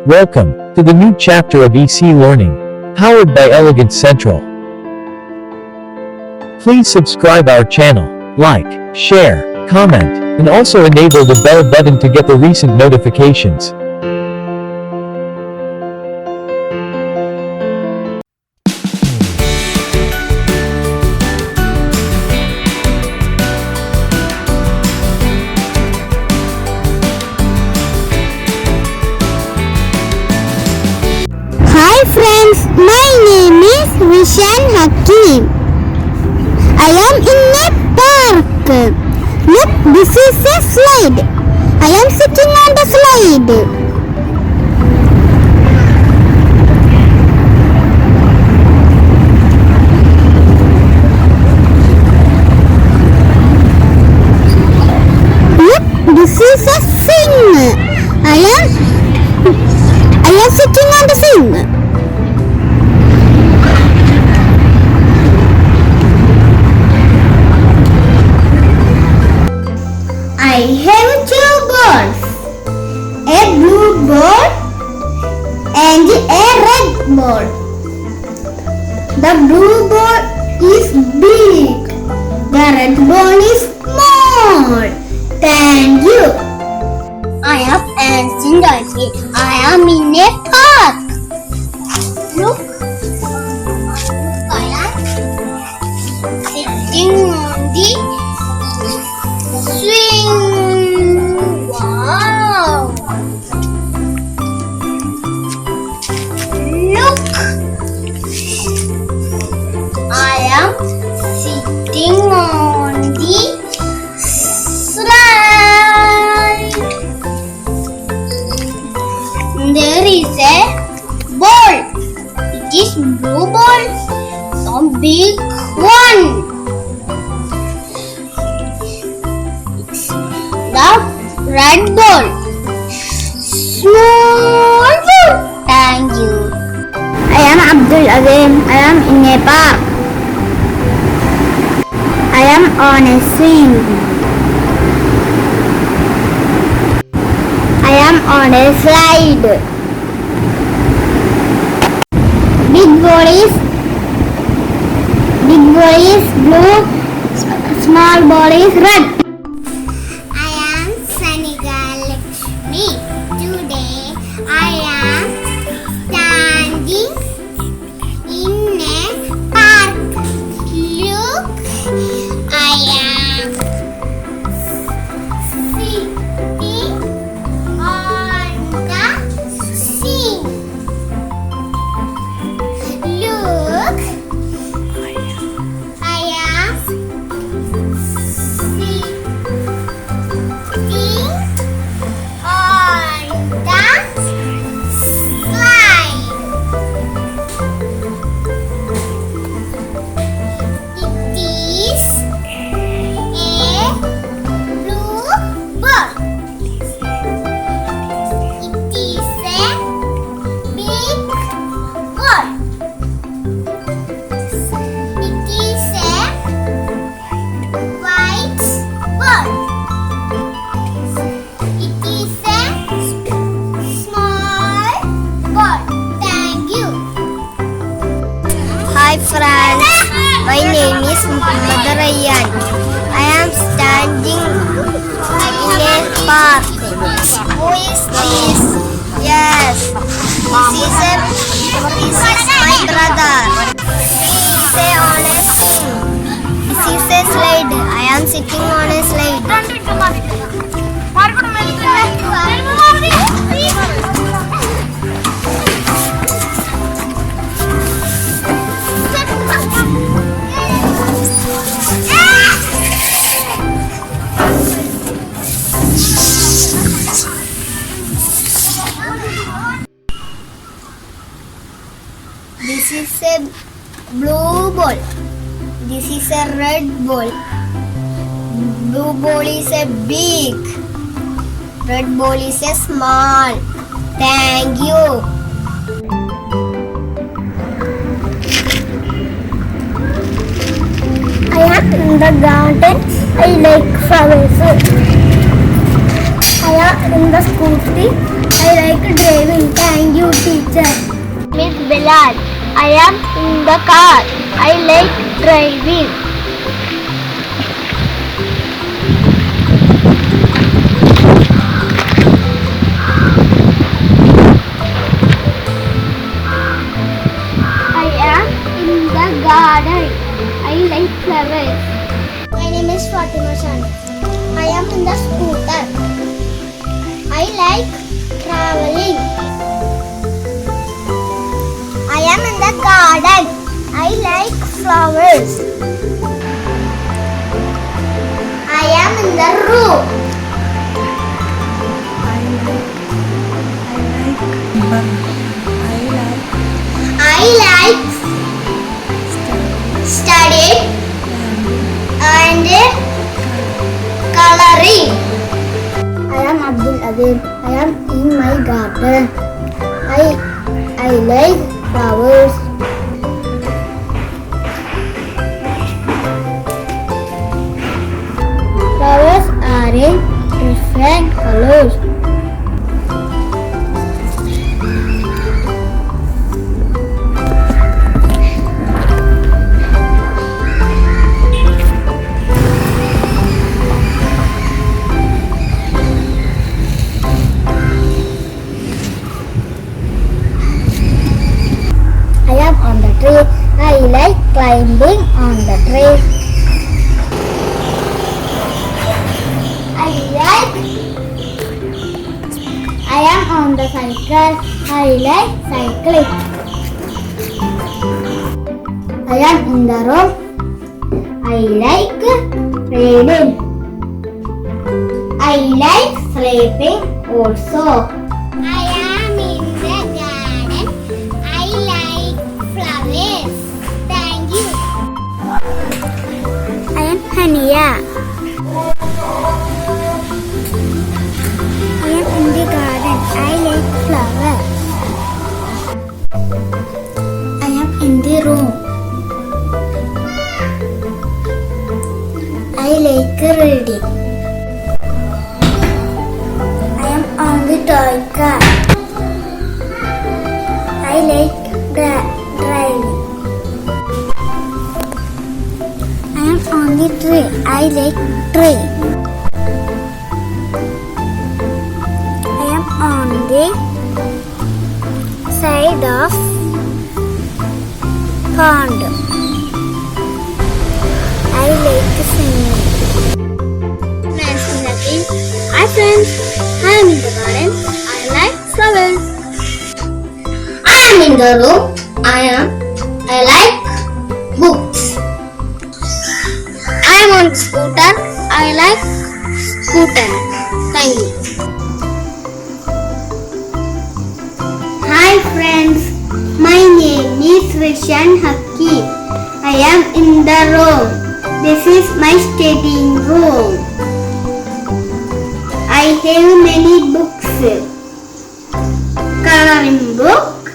Welcome to the new chapter of EC Learning, powered by Elegant Central. Please subscribe our channel, like, share, comment, and also enable the bell button to get the recent notifications. Hi friends, my name is Vishan Hakim. I am in a park. Look, this is a slide. I am sitting on the slide. Look, this is a swing. I am sitting on the swing. I have two balls, a blue ball and a red ball. The blue ball is big, the red ball is small. Thank you. I am dancing donkey. I am in a park. Look, I am sitting on the swing. Wow! Look, I am sitting on the slide. There is a ball. It is blue ball, a big one. The red ball, small ball. Thank you. I am Abdul Azim. I am in a park. I am on a swing. I am on a slide. Big ball is blue. Small ball is red. Today I am standing in a park. Look, I am sitting on the swing. Look, I am sitting Hi friends, my name is Muhammad Rayyan. I am standing in a park. Who is this? Yes, this is my brother. He is on a swing. This is a slide. I am sitting on a slide. This is a blue ball. This is a red ball. Blue ball is a big. Red ball is a small. Thank you. I am in the garden. I like flowers. I am in the scooty. I like driving. Thank you, teacher. Miss Bilal. I am in the car. I like driving. I am in the garden. I like flowers. My name is Fatima Shan. I am in the scooter. I like traveling. I am in the garden. I like flowers. I am in the room. I like studying and coloring. I am Abdul Adil. I am in my garden. I like flowers. Flowers are in different colors. I am on the tree. I like climbing on the tree. I am on the cycle. I like cycling. I am in the room. I like reading. I like sleeping also. I am in the garden. I like flowers. Thank you. I am Hania. I am in the garden. I like flowers. I am in the room. I like reading. I am on the toy car. I like driving. I am on the tree. I like tree. I am on the side of pond. I like singing. Nice to meet you. Hi friends, I am in the garden. I like flowers. I am in the room. I like books. I am on the scooter. I like scooter. Thank you. Hi friends, my name is Rishan Hakim. I am in the room. This is my studying room. I have many books. Coloring book,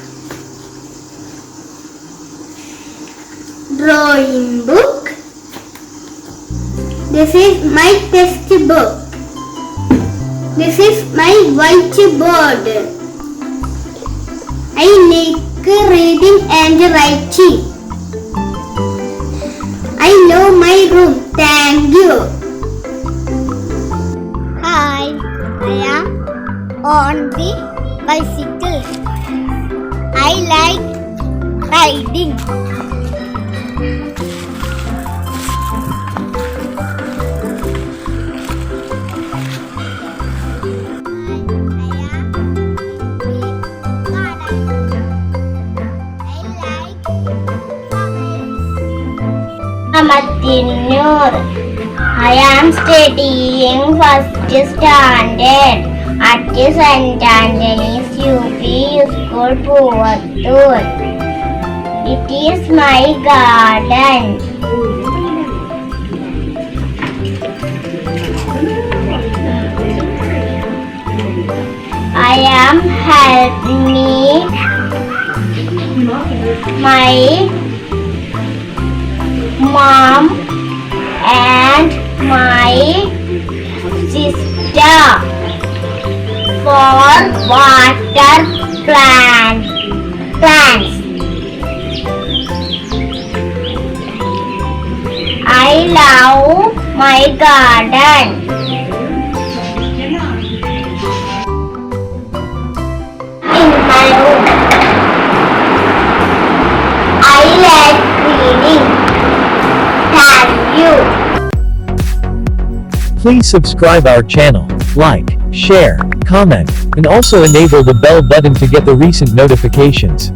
drawing book. This is my textbook. This is my whiteboard. I like reading and writing. I love my room. Thank you. Hi, I am on the bicycle. I like riding. I am studying first standard at St. Anthony's UP School, Puvattur. It is my garden. I am helping my mom and my sister for water plants. I love my garden. In my room, I like reading. Thank you. Please subscribe our channel, like, share, comment, and also enable the bell button to get the recent notifications.